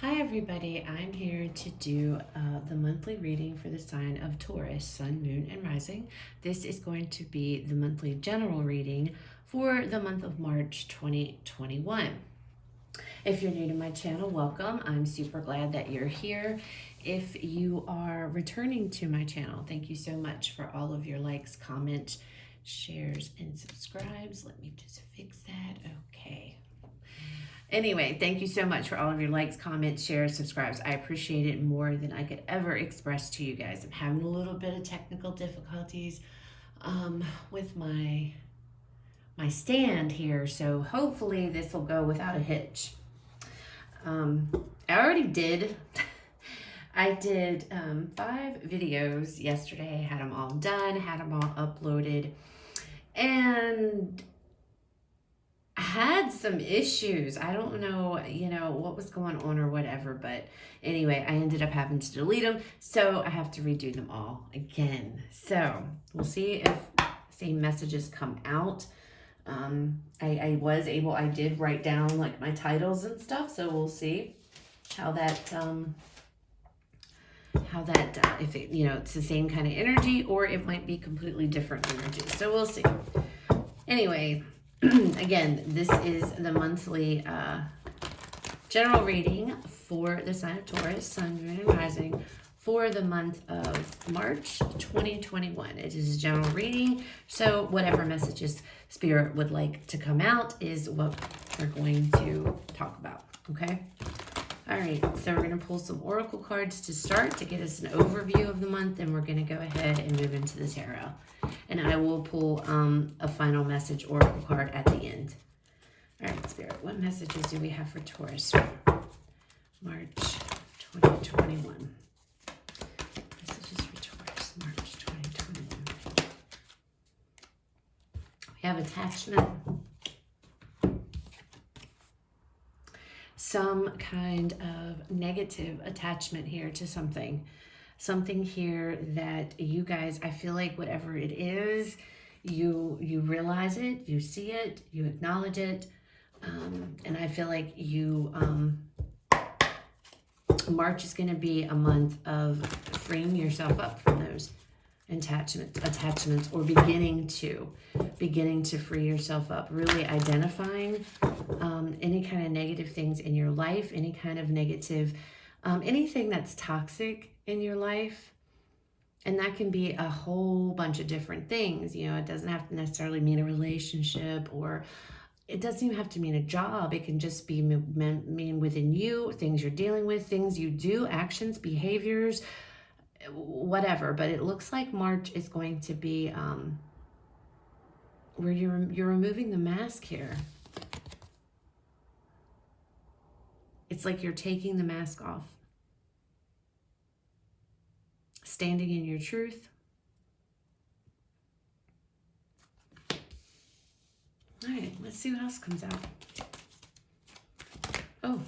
Hi everybody, I'm here to do the monthly reading for the sign of Taurus, Sun, Moon, and Rising. This is going to be the monthly general reading for the month of March 2021. If you're new to my channel, welcome. I'm super glad that you're here. If you are returning to my channel, thank you so much for all of your likes, comments, shares, and subscribes. Let me just fix that. Okay. Anyway, thank you so much for all of your likes, comments, shares, subscribes. I appreciate it more than I could ever express to you guys. I'm having a little bit of technical difficulties with my stand here, so hopefully this will go without a hitch. I already did. I did 5 videos yesterday, had them all done, had them all uploaded, and had some issues. I don't know, what was going on or whatever, but anyway, I ended up having to delete them, so I have to redo them all again. So we'll see if same messages come out. I did write down like my titles and stuff, so we'll see how that if it, it's the same kind of energy or it might be completely different energy. So we'll see. Anyway, again, this is the monthly general reading for the sign of Taurus, Sun, Moon, and Rising for the month of March 2021. It is a general reading, so whatever messages Spirit would like to come out is what we're going to talk about, okay? All right, so we're going to pull some oracle cards to start to get us an overview of the month, and we're going to go ahead and move into the tarot. And I will pull a final message oracle card at the end. All right, Spirit, what messages do we have for Taurus? March 2021. Messages for Taurus, March 2021. We have attachment. Some kind of negative attachment here to something. Something here that you guys, I feel like whatever it is, you realize it, you see it, you acknowledge it, and I feel like March is going to be a month of freeing yourself up from those attachments, or beginning to free yourself up, really identifying any kind of negative things in your life, any kind of negative, anything that's toxic in your life. And that can be a whole bunch of different things. It doesn't have to necessarily mean a relationship, or it doesn't even have to mean a job. It can just be mean within you, things you're dealing with, things you do, actions, behaviors, whatever. But it looks like March is going to be where you're removing the mask here. It's like you're taking the mask off, standing in your truth. All right, let's see what else comes out. Oh,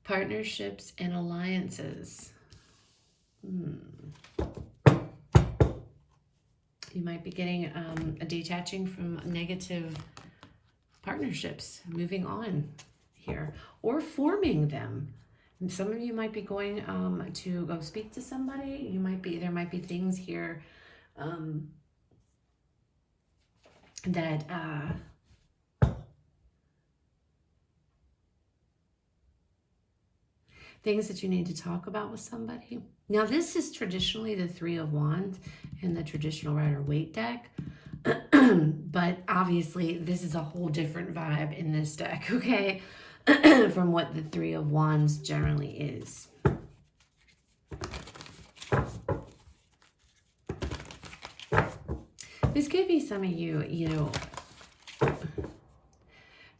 partnerships and alliances. You might be getting a detaching from negative partnerships, moving on here, or forming them. And some of you might be going to go speak to somebody. There might be things here that things that you need to talk about with somebody. Now, this is traditionally the 3 of Wands in the traditional Rider-Waite deck. But obviously, this is a whole different vibe in this deck, okay? From what the 3 of Wands generally is. This could be some of you,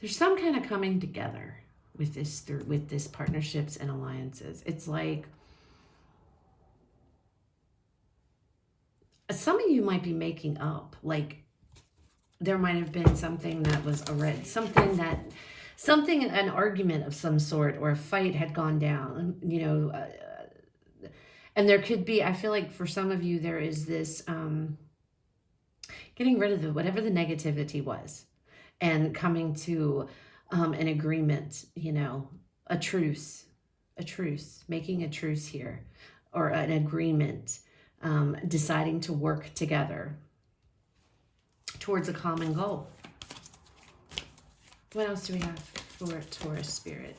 there's some kind of coming together with this partnerships and alliances. It's like some of you might be making up, like there might have been something that was an argument of some sort, or a fight had gone down, and there could be, I feel like for some of you, there is this getting rid of whatever the negativity was and coming to an agreement, a truce, making a truce here, or an agreement, deciding to work together towards a common goal. What else do we have for Taurus spirit?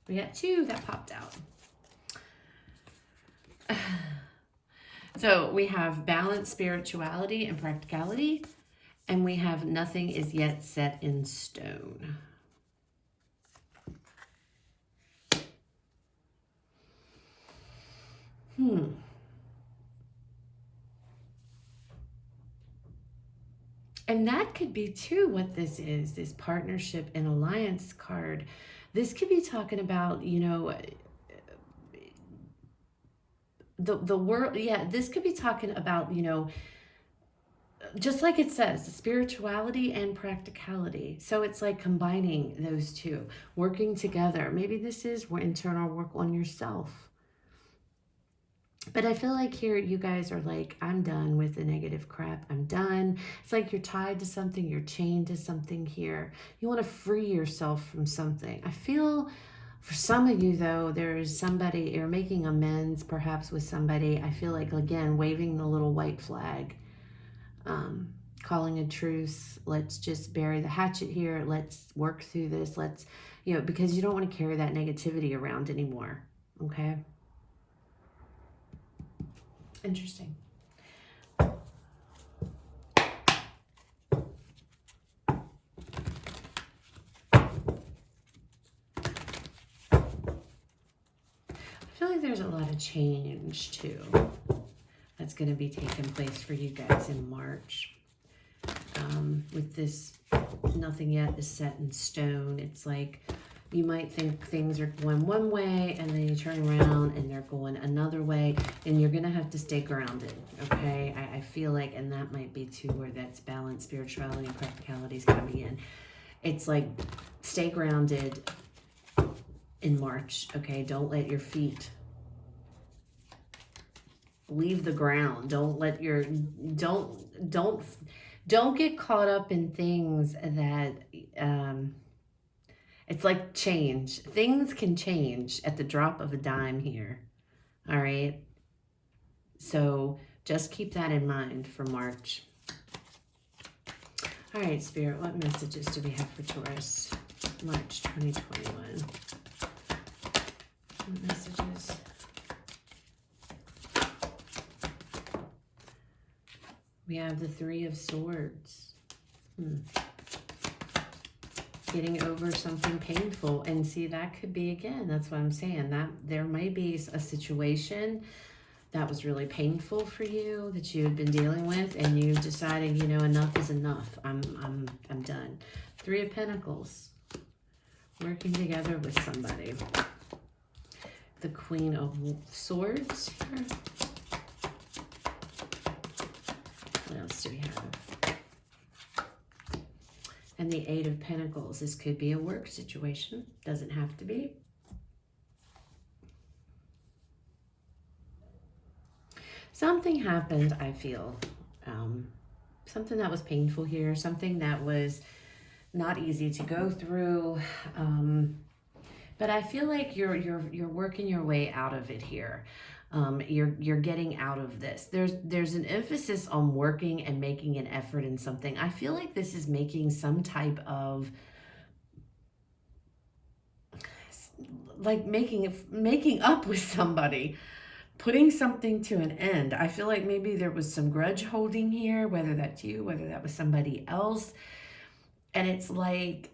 We got 2 that popped out. So we have balance, spirituality, and practicality. And we have nothing is yet set in stone. And that could be too what this is, this partnership and alliance card. This could be talking about, you know, the world. Yeah, this could be talking about, you know, just like it says, spirituality and practicality. So it's like combining those two, working together. Maybe this is internal work on yourself. But I feel like here you guys are like, I'm done with the negative crap. I'm done. It's like you're tied to something. You're chained to something here. You want to free yourself from something. I feel for some of you, though, there is somebody, you're making amends perhaps with somebody. I feel like, again, waving the little white flag, calling a truce. Let's just bury the hatchet here. Let's work through this. Let's, you know, because you don't want to carry that negativity around anymore. Okay? Interesting. What I feel like there's a lot of change too that's going to be taking place for you guys in March. With this, nothing yet is set in stone. It's like you might think things are going one way and then you turn around and they're going another way, and you're going to have to stay grounded, okay? I feel like, and that might be too where that's balance, spirituality, and practicality is coming in. It's like stay grounded in March, okay? Don't let your feet leave the ground. Don't let your, don't get caught up in things that, it's like change. Things can change at the drop of a dime here. All right. So just keep that in mind for March. All right, Spirit, what messages do we have for Taurus? March 2021. What messages? We have the 3 of Swords. Getting over something painful. And see, that could be, again, that's what I'm saying, that there may be a situation that was really painful for you that you had been dealing with, and you decided, you know, enough is enough. I'm done. 3 of Pentacles. Working together with somebody. The Queen of Swords here. What else do we have? And the 8 of Pentacles. This could be a work situation. Doesn't have to be. Something happened, I feel. Something that was painful here. Something that was not easy to go through. But I feel like you're working your way out of it here. You're getting out of this. There's an emphasis on working and making an effort in something. I feel like this is making some type of, like making up with somebody, putting something to an end. I feel like maybe there was some grudge holding here, whether that's you, whether that was somebody else. And it's like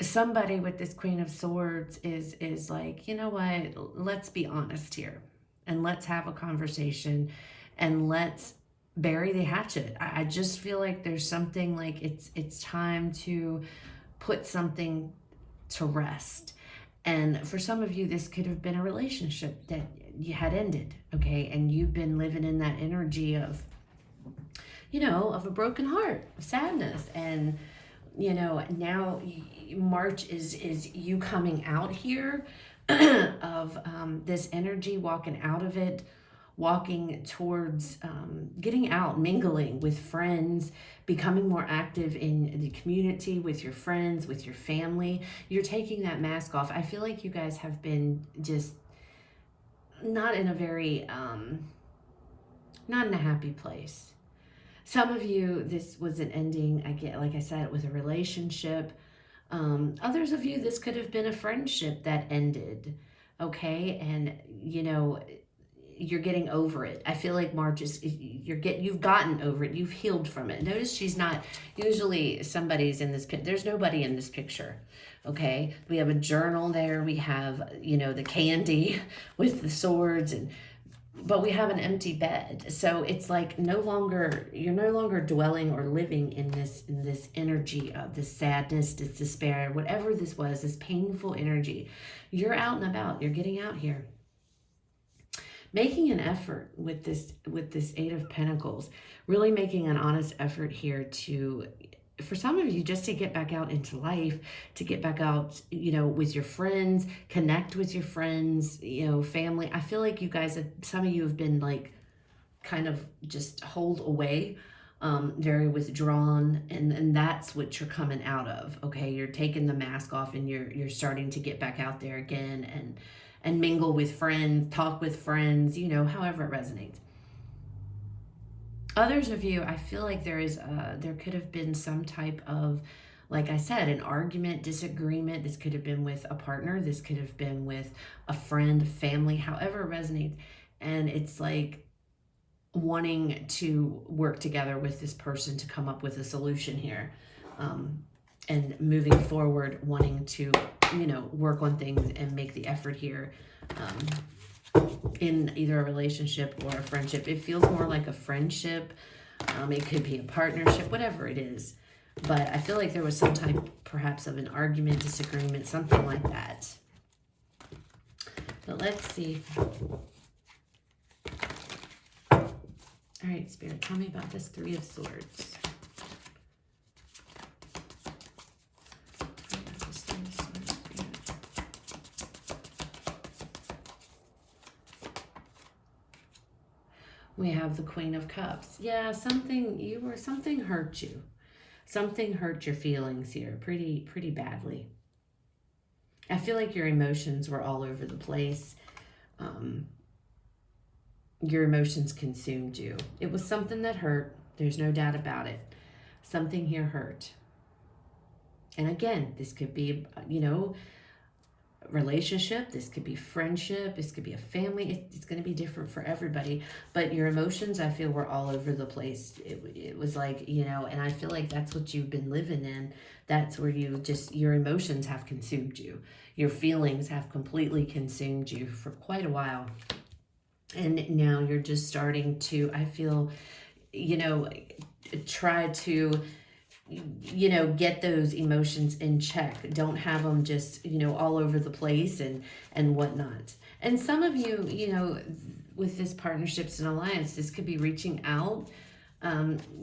somebody with this Queen of Swords is like, you know what, let's be honest here and let's have a conversation and let's bury the hatchet. I just feel like there's something like it's time to put something to rest. And for some of you, this could have been a relationship that you had ended, okay? And you've been living in that energy of, you know, of a broken heart, of sadness. And, you know, now March is you coming out here of this energy, walking out of it walking towards getting out, mingling with friends, becoming more active in the community with your friends, with your family. You're taking that mask off. I feel like you guys have been just not in a very, not in a happy place. Some of you, this was an ending, I get, like I said, with a relationship. Others of you, this could have been a friendship that ended, okay? And, you know, you're getting over it. I feel like March is, you've gotten over it. You've healed from it. Notice she's not, usually somebody's in this, there's nobody in this picture, okay? We have a journal there. We have, you know, the candy with the swords, and but we have an empty bed. So it's like you're no longer dwelling or living in this energy of this sadness, this despair, whatever this was, this painful energy. You're out and about. You're getting out here, making an effort with this Eight of Pentacles, really making an honest effort here to, for some of you, just to get back out into life, to get back out, you know, with your friends, connect with your friends, you know, family. I feel like you guys, some of you have been like kind of just holed away, very withdrawn, and that's what you're coming out of, okay? You're taking the mask off, and you're starting to get back out there again and mingle with friends, talk with friends, you know, however it resonates. Others of you, I feel like there could have been some type of, like I said, an argument, disagreement. This could have been with a partner. This could have been with a friend, family, however it resonates. And it's like wanting to work together with this person to come up with a solution here. And moving forward, wanting to, you know, work on things and make the effort here. In either a relationship or a friendship. It feels more like a friendship. It could be a partnership, whatever it is. But I feel like there was some type, perhaps, of an argument, disagreement, something like that. But let's see. All right, Spirit, tell me about this Three of Swords. We have the Queen of Cups. Yeah, something hurt you. Something hurt your feelings here pretty badly. I feel like your emotions were all over the place. Your emotions consumed you. It was something that hurt. There's no doubt about it. Something here hurt. And again, this could be, you know, relationship, this could be friendship, this could be a family. It's going to be different for everybody, but your emotions, I feel, were all over the place. It was like, you know, and I feel like that's what you've been living in. That's where your emotions have consumed you. Your feelings have completely consumed you for quite a while. And now you're just starting to, I feel, you know, try to, you know, get those emotions in check. Don't have them just, you know, all over the place and whatnot. And some of you, you know, with this partnerships and alliance, this could be reaching out,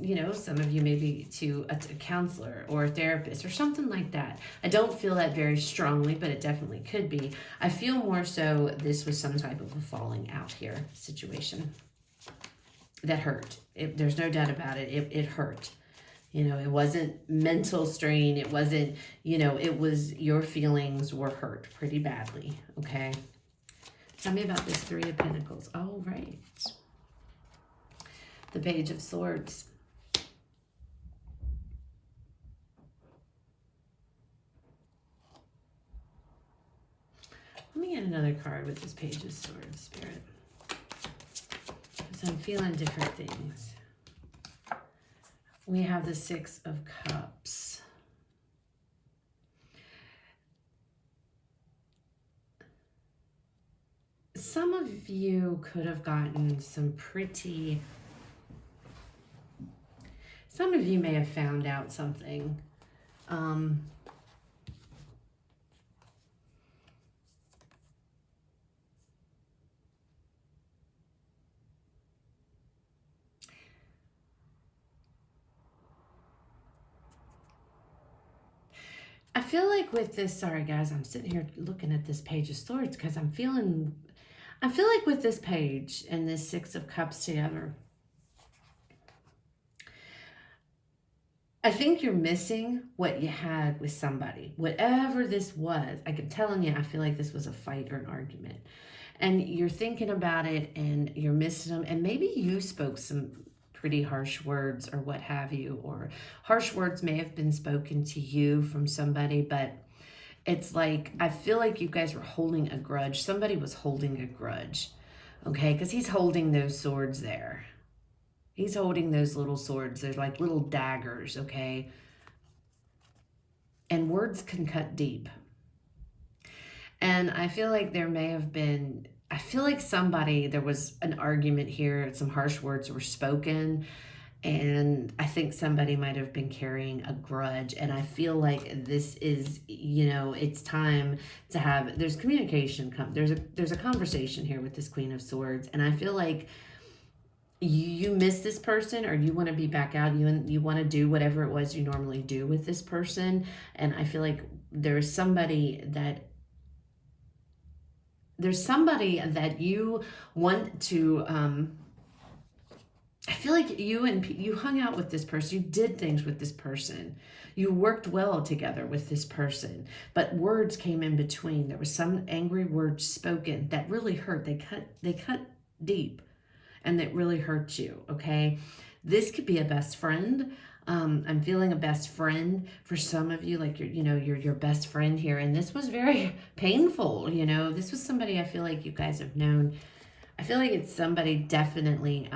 you know, some of you maybe to a counselor or a therapist or something like that. I don't feel that very strongly, but it definitely could be. I feel more so this was some type of a falling out here situation that hurt. There's no doubt about it. It hurt. You know, it wasn't mental strain. It wasn't, you know, it was your feelings were hurt pretty badly, okay? Tell me about this Three of Pentacles. Oh, right. The Page of Swords. Let me get another card with this Page of Swords, Spirit. Because I'm feeling different things. We have the Six of Cups. Some of you could have gotten some some of you may have found out something. I feel like with this, sorry guys, I'm sitting here looking at this Page of Swords because I'm feeling I feel like with this page and this Six of Cups together, I think you're missing what you had with somebody. Whatever this was, I'm telling you, I feel like this was a fight or an argument. And you're thinking about it and you're missing them. And maybe you spoke some pretty harsh words or what have you, or harsh words may have been spoken to you from somebody, but it's like, I feel like you guys were holding a grudge. Somebody was holding a grudge, okay? Because he's holding those swords there. He's holding those little swords. They're like little daggers, okay? And words can cut deep. And I feel like there may have been, I feel like there was an argument here, some harsh words were spoken, and I think somebody might have been carrying a grudge. And I feel like this is, it's time to have, there's communication, there's a conversation here with this Queen of Swords. And I feel like you miss this person, or you want to be back out, you want to do whatever it was you normally do with this person. And I feel like there's somebody that you want to, I feel like you hung out with this person, you did things with this person, you worked well together with this person, but words came in between. There was some angry words spoken that really hurt. They cut deep, and that really hurt you, okay? This could be a best friend. I'm feeling a best friend for some of you, like you're your best friend here. And this was very painful, This was somebody I feel like you guys have known. I feel like it's somebody definitely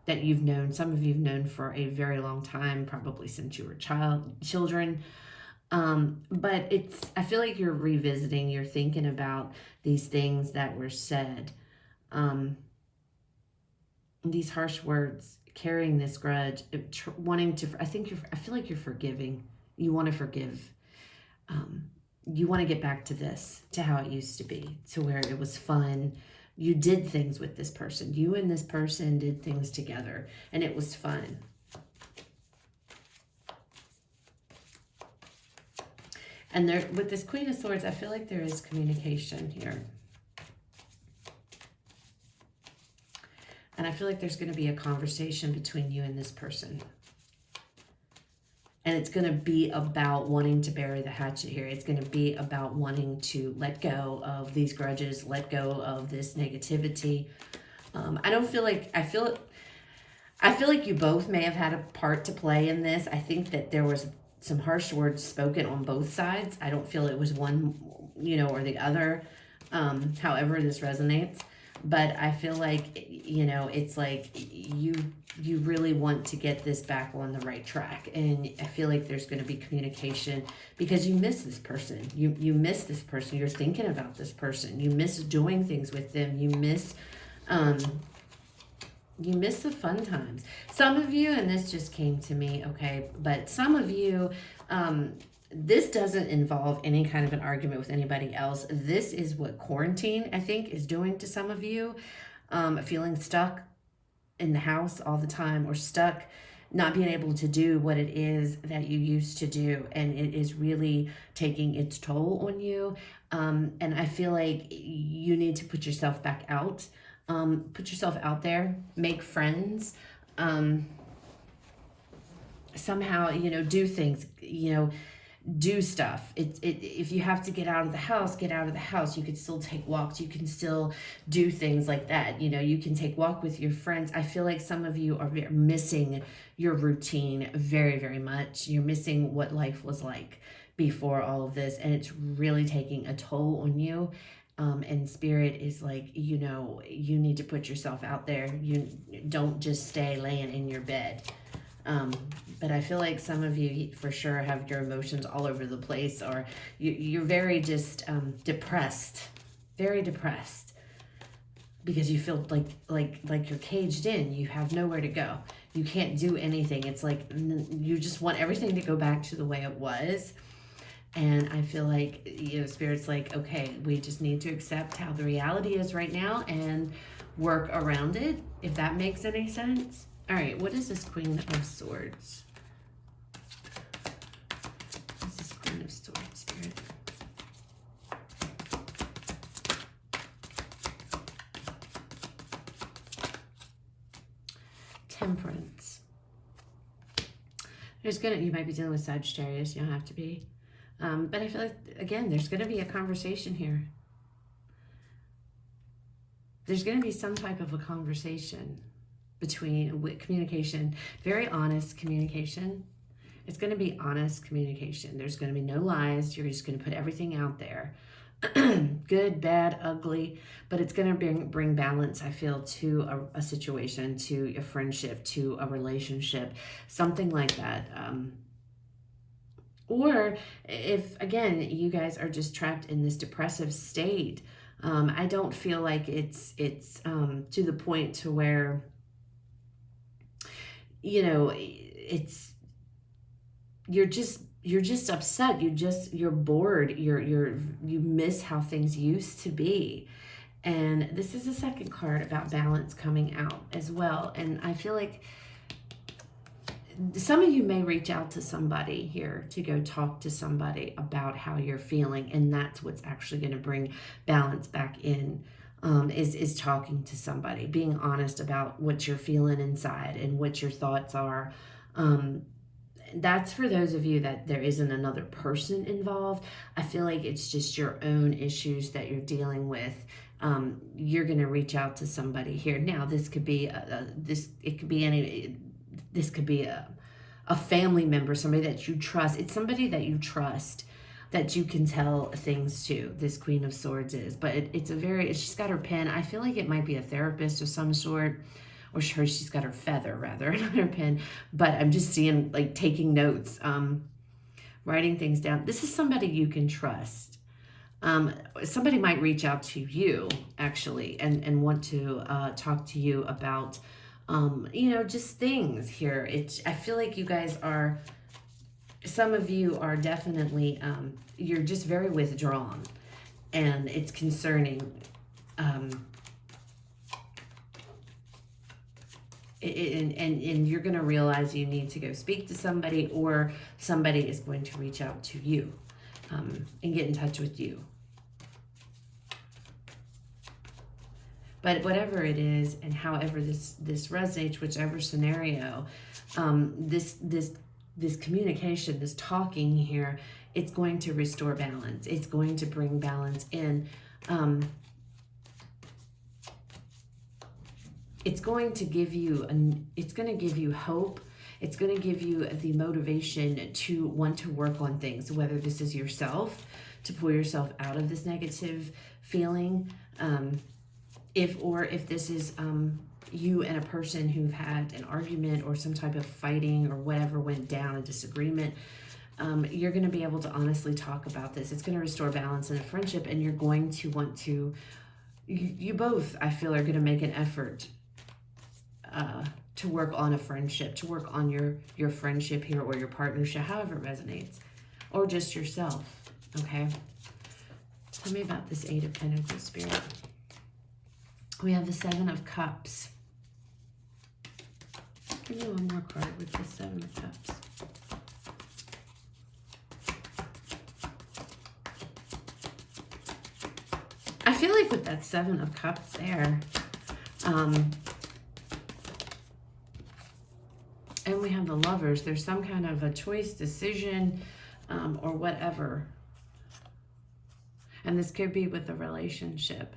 that you've known. Some of you've known for a very long time, probably since you were children. But I feel like you're revisiting, you're thinking about these things that were said. These harsh words, carrying this grudge, wanting to, I feel like you're forgiving. You want to forgive. You want to get back to how it used to be, to where it was fun. You did things with this person. You and this person did things together, and it was fun. And with this Queen of Swords, I feel like there is communication here. And I feel like there's going to be a conversation between you and this person. And it's going to be about wanting to bury the hatchet here. It's going to be about wanting to let go of these grudges, let go of this negativity. I feel like you both may have had a part to play in this. I think that there was some harsh words spoken on both sides. I don't feel it was one, or the other, however this resonates. But I feel like, it's like you really want to get this back on the right track. And I feel like there's going to be communication, because you miss this person. You miss this person. You're thinking about this person. You miss doing things with them. You miss the fun times. Some of you, and this just came to me, okay, but some of you, this doesn't involve any kind of an argument with anybody else. This is what quarantine, I think, is doing to some of you. Feeling stuck in the house all the time, or stuck not being able to do what it is that you used to do. And it is really taking its toll on you. And I feel like you need to put yourself back out. Put yourself out there, make friends. Somehow, do things, do stuff. If you have to get out of the house, get out of the house. You can still take walks. You can still do things like that. You can take walk with your friends. I feel like some of you are missing your routine very, very much. You're missing what life was like before all of this, and it's really taking a toll on you. And Spirit is like, you need to put yourself out there. You don't just stay laying in your bed. But I feel like some of you for sure have your emotions all over the place, or you're very just depressed, very depressed, because you feel like you're caged in. You have nowhere to go. You can't do anything. It's like you just want everything to go back to the way it was. And I feel like, Spirit's like, okay, we just need to accept how the reality is right now and work around it, if that makes any sense. All right, what is this Queen of Swords? What is this Queen of Swords, Spirit? Temperance. You might be dealing with Sagittarius, you don't have to be. But I feel like, again, there's going to be a conversation here. There's going to be some type of a conversation with communication, very honest communication. It's going to be honest communication. There's going to be no lies. You're just going to put everything out there. Good, bad, ugly, but it's going to bring balance, I feel, to a situation, to a friendship, to a relationship, something like that. Or if, again, you guys are just trapped in this depressive state, I don't feel like it's to the point to where, you know, you're just upset. You're bored. You miss how things used to be. And this is the second card about balance coming out as well. And I feel like some of you may reach out to somebody here to go talk to somebody about how you're feeling. And that's what's actually going to bring balance back in, is talking to somebody, being honest about what you're feeling inside and what your thoughts are. That's for those of you that there isn't another person involved. I feel like it's just your own issues that you're dealing with. You're going to reach out to somebody here. Now, this could be this could be a family member, somebody that you trust. It's somebody that you trust, that you can tell things to. This Queen of Swords is, but she's got her pen. I feel like it might be a therapist of some sort. Or she's got her feather, rather, not her pen. But I'm just seeing, like, taking notes, writing things down. This is somebody you can trust. Somebody might reach out to you, actually, and want to talk to you about, just things here. I feel like you guys are, some of you are definitely, you're just very withdrawn. And it's concerning. And you're going to realize you need to go speak to somebody, or somebody is going to reach out to you and get in touch with you. But whatever it is, and however this resonates, whichever scenario, this communication, this talking here, it's going to restore balance. It's going to bring balance in. It's going to give you hope. It's going to give you the motivation to want to work on things, whether this is yourself, to pull yourself out of this negative feeling, if this is you and a person who've had an argument or some type of fighting or whatever went down, a disagreement. You're going to be able to honestly talk about this. It's going to restore balance in a friendship, and you're going to want to, you both, I feel, are going to make an effort to work on a friendship, to work on your friendship here, or your partnership, however it resonates, or just yourself. Okay. Tell me about this Eight of Pentacles, Spirit. We have the Seven of Cups. Give me one more card with the Seven of Cups. I feel like with that Seven of Cups there, and we have the Lovers, there's some kind of a choice, decision, or whatever. And this could be with a relationship.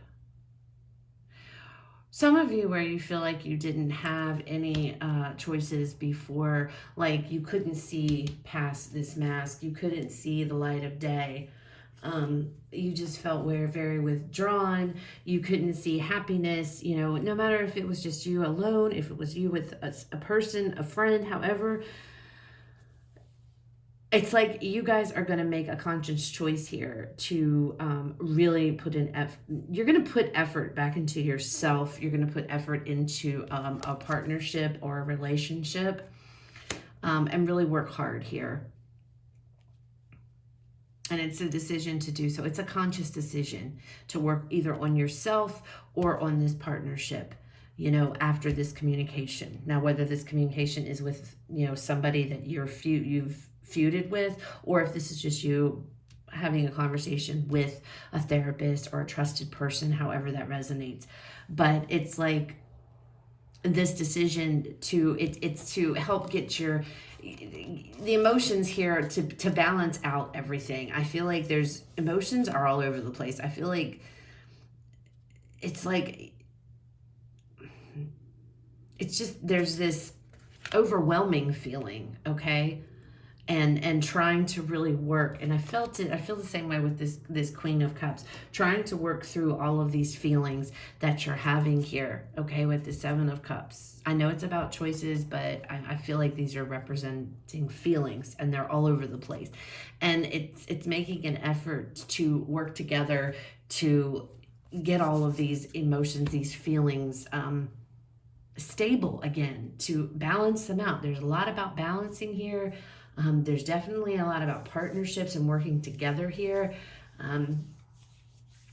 Some of you where you feel like you didn't have any choices before, like you couldn't see past this mask, you couldn't see the light of day. You just felt very withdrawn. You couldn't see happiness, no matter if it was just you alone, if it was you with a person, a friend, however. It's like you guys are going to make a conscious choice here to really put in effort. You're going to put effort back into yourself. You're going to put effort into a partnership or a relationship, and really work hard here. And it's a decision to do so. It's a conscious decision to work either on yourself or on this partnership, after this communication. Now, whether this communication is with, somebody that you've feuded with, or if this is just you having a conversation with a therapist or a trusted person, however that resonates. But it's like this decision to, it's to help get the emotions here to balance out everything. I feel like there's emotions are all over the place. I feel like it's just, there's this overwhelming feeling, okay? And trying to really work. And I feel the same way with this Queen of Cups, trying to work through all of these feelings that you're having here, okay, with the Seven of Cups. I know it's about choices, but I feel like these are representing feelings, and they're all over the place. And it's making an effort to work together to get all of these emotions, these feelings, stable again, to balance them out. There's a lot about balancing here. There's definitely a lot about partnerships and working together here. And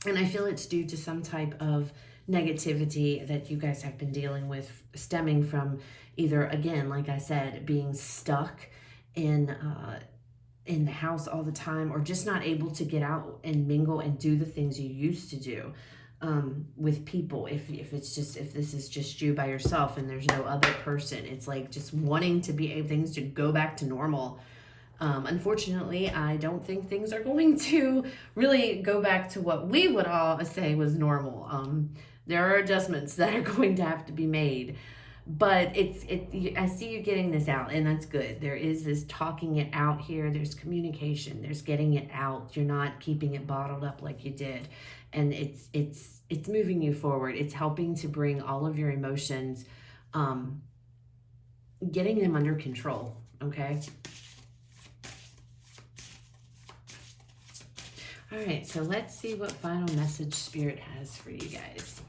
I feel it's due to some type of negativity that you guys have been dealing with, stemming from either, again, like I said, being stuck in the house all the time, or just not able to get out and mingle and do the things you used to do with people. If this is just you by yourself and there's no other person, it's like just wanting to be able, things to go back to normal. Unfortunately, I don't think things are going to really go back to what we would all say was normal. There are adjustments that are going to have to be made, but I see you getting this out, and that's good. There is this talking it out here. There's communication. There's getting it out. You're not keeping it bottled up like you did, and it's moving you forward. It's helping to bring all of your emotions, getting them under control. Okay. All right, so let's see what final message Spirit has for you guys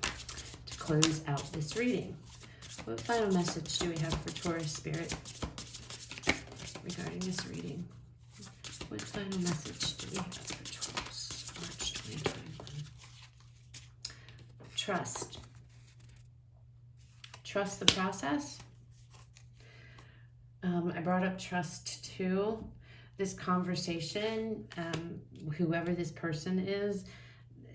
to close out this reading. What final message do we have for Taurus Spirit regarding this reading? What final message do we have for Taurus, March 2021? Trust. Trust the process. I brought up trust too. This conversation, whoever this person is,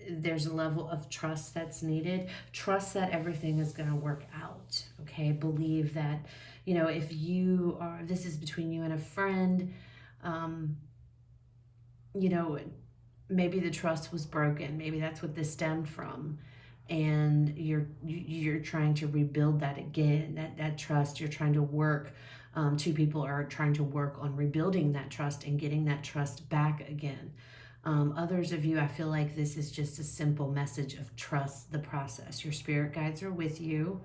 there's a level of trust that's needed. Trust that everything is going to work out, okay? Believe that, if this is between you and a friend, maybe the trust was broken. Maybe that's what this stemmed from. And you're trying to rebuild that again, that trust. You're trying to work. Two people are trying to work on rebuilding that trust and getting that trust back again. Others of you, I feel like this is just a simple message of trust the process. Your spirit guides are with you.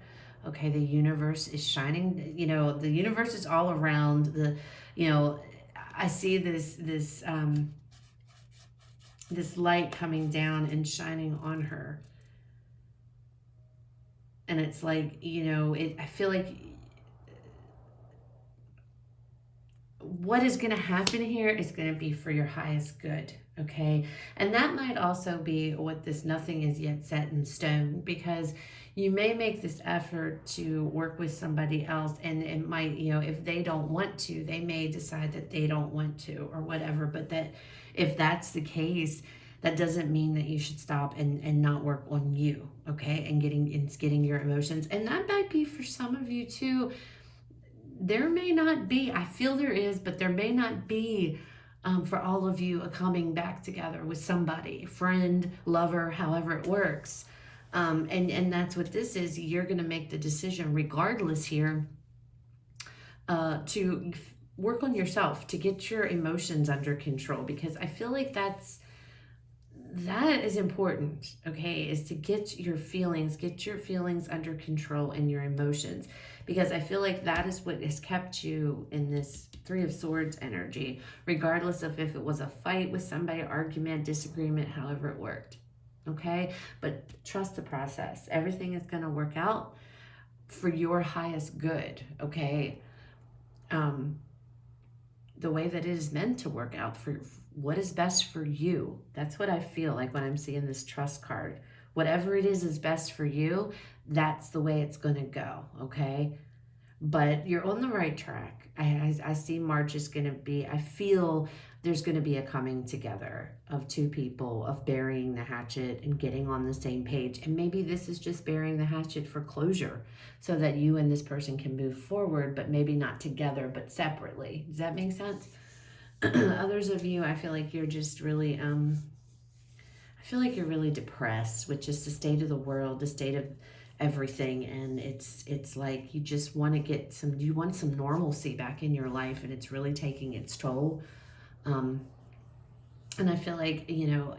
Okay, the universe is shining. The universe is all around. I see this light coming down and shining on her. And it's like, I feel like what is going to happen here is going to be for your highest good, okay? And that might also be what this nothing is yet set in stone, because you may make this effort to work with somebody else, and it might, if they don't want to, they may decide that they don't want to or whatever. But that if that's the case, that doesn't mean that you should stop and not work on you, okay? And getting your emotions. And that might be for some of you too. There may not be, I feel there is, but there may not be for all of you a coming back together with somebody, friend, lover, however it works. And that's what this is. You're going to make the decision regardless here to work on yourself, to get your emotions under control, because I feel like that is important, okay, is to get your feelings under control and your emotions, because I feel like that is what has kept you in this Three of Swords energy, regardless of if it was a fight with somebody, argument, disagreement, however it worked, okay? But trust the process. Everything is going to work out for your highest good, okay? The way that it is meant to work out for what is best for you. That's what I feel like when I'm seeing this trust card. Whatever it is best for you, that's the way it's going to go, okay? But you're on the right track. I see March is going to be, I feel there's going to be a coming together of two people, of burying the hatchet and getting on the same page. And maybe this is just burying the hatchet for closure so that you and this person can move forward, but maybe not together, but separately. Does that make sense? Others of you, I feel like you're just really, I feel like you're really depressed, which is the state of the world, the state of everything. And it's like you just want to get you want some normalcy back in your life, and it's really taking its toll. And I feel like, you know,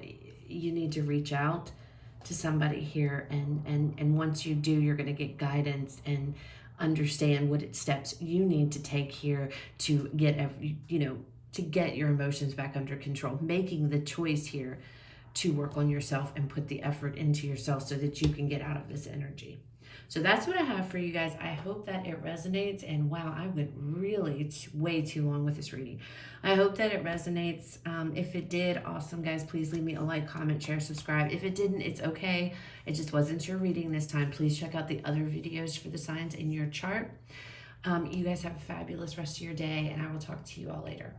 you need to reach out to somebody here, and once you do, you're going to get guidance and understand what steps you need to take here to get to get your emotions back under control, making the choice here to work on yourself and put the effort into yourself so that you can get out of this energy. So that's what I have for you guys. I hope that it resonates. And wow, I went really way too long with this reading. I hope that it resonates. If it did, awesome, guys. Please leave me a like, comment, share, subscribe. If it didn't, it's okay. It just wasn't your reading this time. Please check out the other videos for the signs in your chart. You guys have a fabulous rest of your day, and I will talk to you all later.